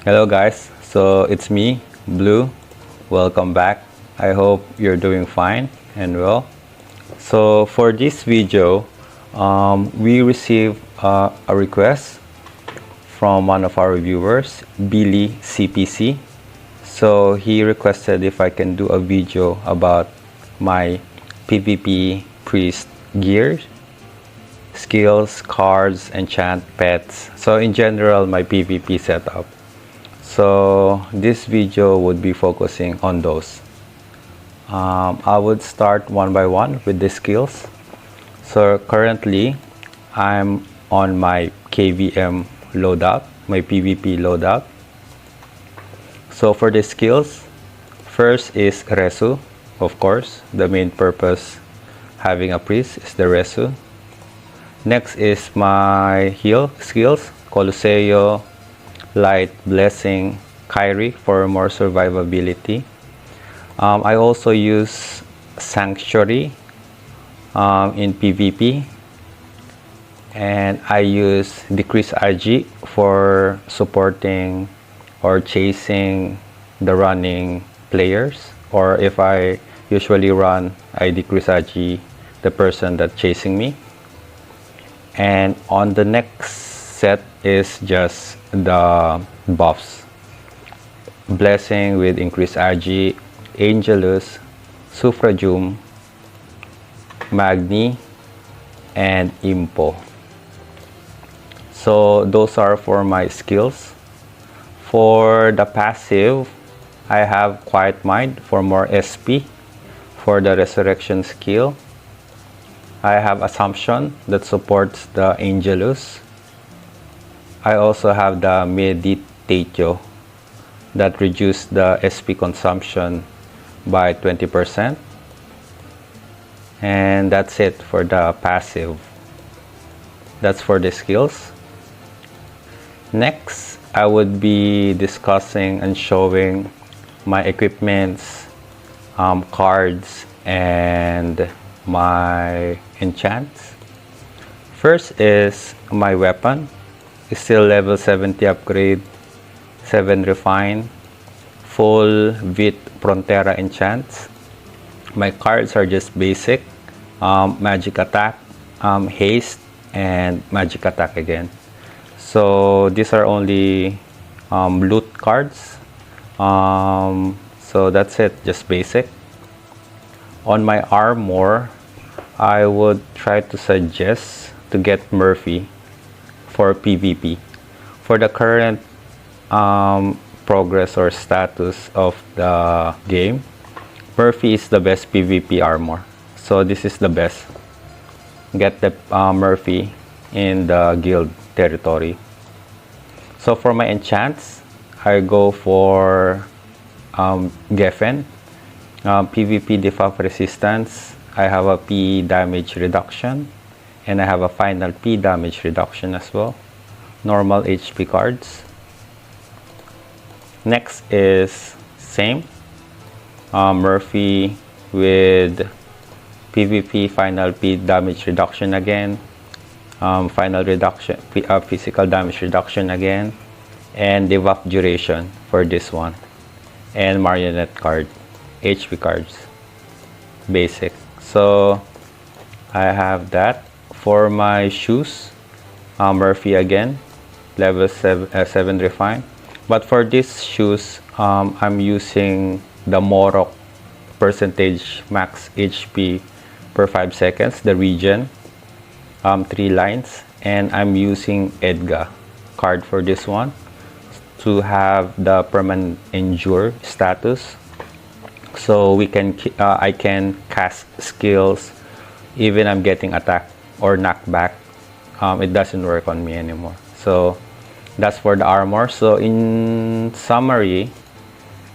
Hello guys, so it's me, Blue. Welcome back. I hope you're doing fine and well. So for this video, we received a request from one of our viewers, Billy CPC. So he requested if I can do a video about my PvP priest gear, skills, cards, enchant, pets. So in general, my PvP setup. So this video would be focusing on those. I would start one by one with the skills. So currently I'm on my KVM loadout, my PvP loadout. So for the skills, first is Resu. Of course, the main purpose having a priest is the Resu. Next is my heal skills, Colosseo, Light, Blessing, Kyrie for more survivability. I also use Sanctuary in PvP, and I use Decrease RG for supporting or chasing the running players, or if I usually run, I Decrease RG the person that's chasing me. And on the next set is just the buffs. Blessing with increased RG, Angelus, Suffragium, Magni, and Impo. So those are for my skills. For the passive, I have Quiet Mind for more SP. For the Resurrection skill, I have Assumption that supports the Angelus. I also have the Meditatio that reduces the SP consumption by 20%. And that's it for the passive. That's for the skills. Next, I would be discussing and showing my equipments, cards, and my enchants. First is my weapon. It's still level 70 upgrade, 7 refine, full Vit Prontera enchants. My cards are just basic, magic attack, haste, and magic attack again. So these are only loot cards. So that's it, just basic. On my armor, I would try to suggest to get Murphy for PvP. For the current progress or status of the game, Murphy is the best PvP armor. So this is the best. Get the Murphy in the guild territory. So for my enchants, I go for Geffen, PvP debuff resistance. I have a P damage reduction, and I have a final P damage reduction as well. Normal HP cards. Next is same, Murphy with PvP final P damage reduction again, final reduction, physical damage reduction again, and debuff duration for this one, and marionette card, HP cards, basic. So I have that. For my shoes, Murphy again, level 7 refine. But for these shoes, I'm using the Morok percentage max HP per 5 seconds, the regen, 3 lines, and I'm using Edga card for this one to have the permanent endure status. So we can I can cast skills even I'm getting attack or knockback. It doesn't work on me anymore. So that's for the armor. So in summary,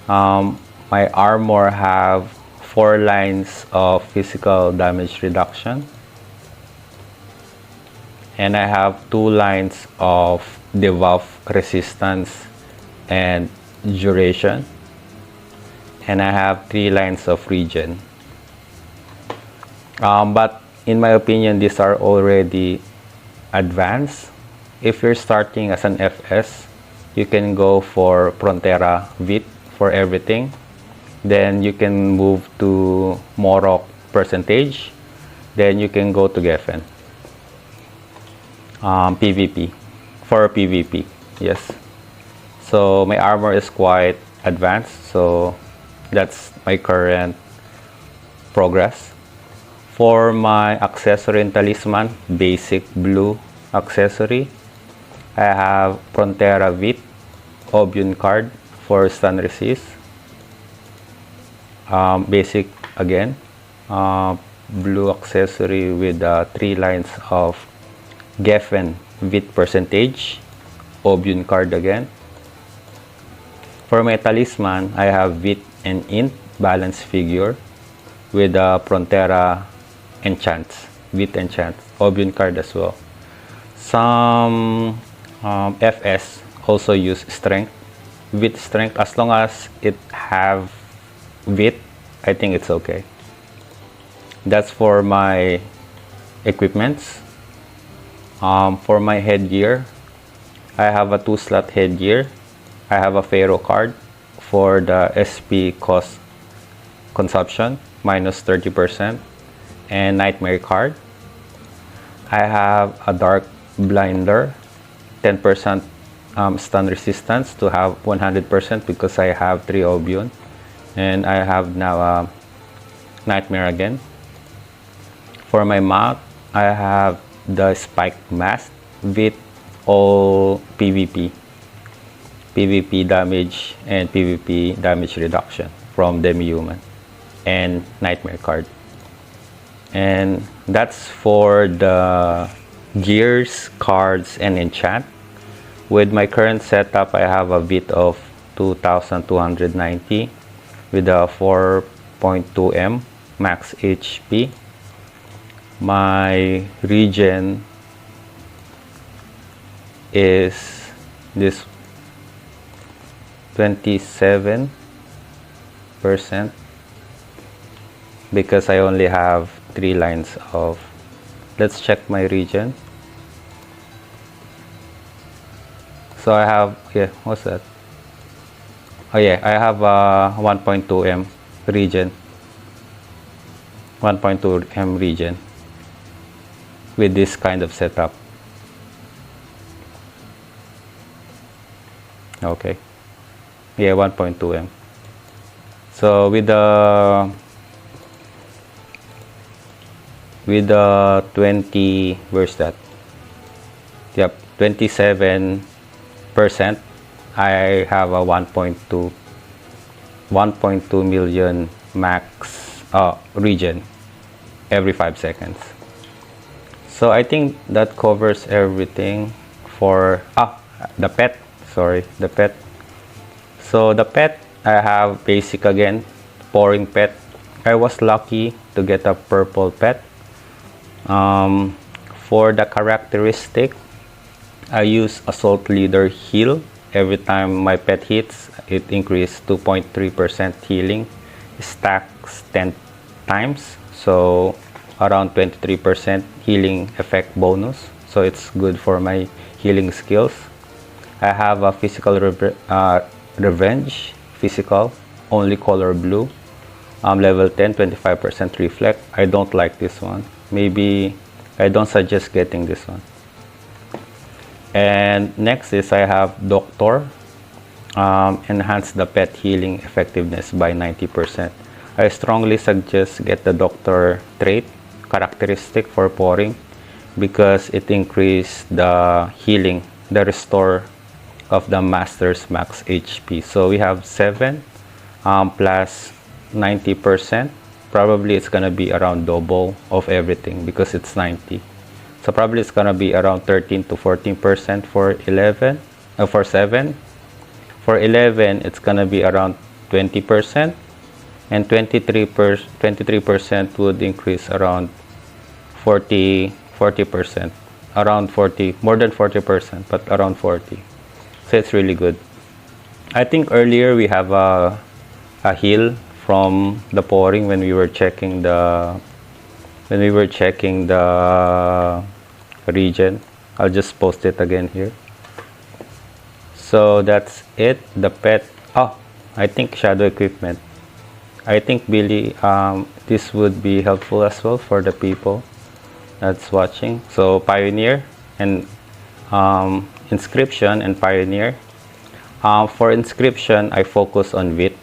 my armor have 4 lines of physical damage reduction, and I have 2 lines of debuff resistance and duration, and I have 3 lines of regen. But in my opinion, these are already advanced. If you're starting as an FS, you can go for Prontera VIT for everything. Then you can move to MMORPG percentage. Then you can go to Geffen. PvP. For PvP, yes. So my armor is quite advanced, so that's my current progress. For my accessory and talisman, basic blue accessory, I have Prontera VIT, Obion card for stun resist. Basic again, blue accessory with 3 lines of Geffen VIT percentage, Obion card again. For my talisman, I have VIT and Int balance figure with Prontera enchants, VIT enchants, Obion card as well. Some FS also use strength, VIT strength. As long as it have VIT, I think it's okay. That's for my equipments. For my headgear, I have a 2-slot headgear. I have a Pharaoh card for the SP cost consumption, minus 30%, and Nightmare card. I have a Dark Blinder, 10% stun resistance to have 100% because I have 3 Obion, and I have now a Nightmare again. For my mount, I have the Spike Mask with all PvP damage and PvP damage reduction from Demi-Human and Nightmare card. And that's for the gears, cards, and enchant. With my current setup, I have a VIT of 2290 with a 4.2M max HP. My regen is this 27% because I only have 3 lines of. Let's check my regen. So I have, yeah, what's that? Oh yeah, I have a 1.2M regen. 1.2M regen with this kind of setup. Okay, yeah, 1.2M. So with the 20, where's that? Yep, 27%. I have a 1.2 million max regen every 5 seconds. So I think that covers everything for the pet. Sorry, the pet. So the pet, I have basic again, pouring pet. I was lucky to get a purple pet. For the characteristic, I use Assault Leader heal. Every time my pet hits, it increases 2.3% healing, stacks 10 times, so around 23% healing effect bonus. So it's good for my healing skills. I have a physical revenge, physical, only color blue, level 10, 25% reflect. I don't like this one. Maybe I don't suggest getting this one. And next is I have Doctor, enhance the pet healing effectiveness by 90%. I strongly suggest get the Doctor trait characteristic for pouring because it increases the healing, the restore of the master's max HP. So we have 7 plus 90%. Probably it's gonna be around double of everything because it's 90. So probably it's gonna be around 13 to 14% for 11. For 7. For 11, it's gonna be around 20%, and 23% would increase around 40%, around 40, more than 40%, but around 40. So it's really good. I think earlier we have a heal from the pouring when we were checking the region. I'll just post it again here. So that's it. The pet. Oh, I think shadow equipment. I think Billy, this would be helpful as well for the people that's watching. So Pioneer and Inscription and Pioneer. For Inscription, I focus on VIT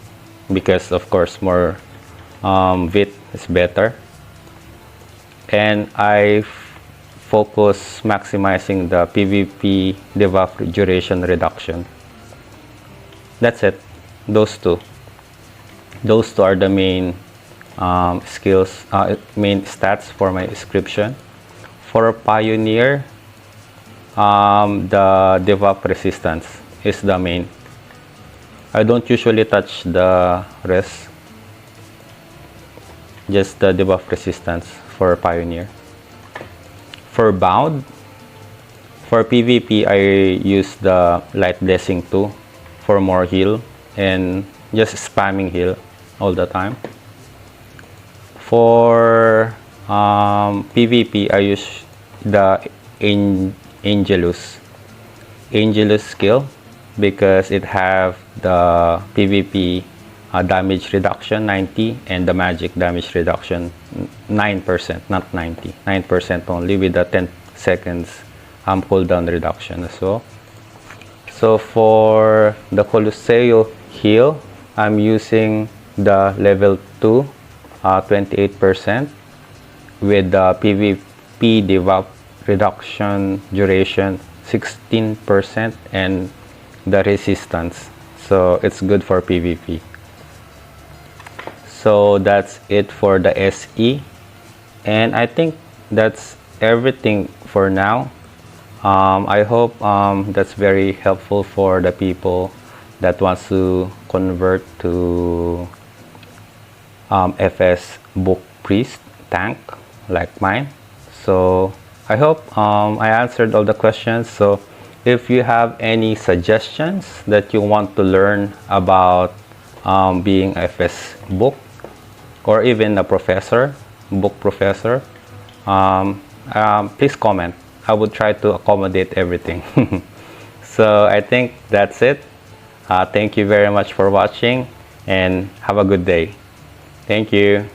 because of course more VIT is better. And I focus maximizing the PvP debuff duration reduction. That's it. Those two are the main skills, main stats for my Inscription. For Pioneer, the debuff resistance is the main. I don't usually touch the rest, just the debuff resistance for Pioneer. For Bound, for PvP, I use the Light Blessing 2 for more heal and just spamming heal all the time. For PvP, I use the Angelus skill because it have the PvP damage reduction 90 and the magic damage reduction 9%, not 90, 9% only, with the 10 seconds cooldown reduction as well. So for the Colosseo heal, I'm using the level 2 28% with the PvP debuff reduction duration 16% and the resistance, so it's good for PvP. So that's it for the SE, and I think that's everything for now. I hope that's very helpful for the people that wants to convert to FS Book Priest tank like mine. So I hope I answered all the questions. So if you have any suggestions that you want to learn about being FS Book or even a professor, book professor, please comment. I will try to accommodate everything. So I think that's it. Thank you very much for watching and have a good day. Thank you.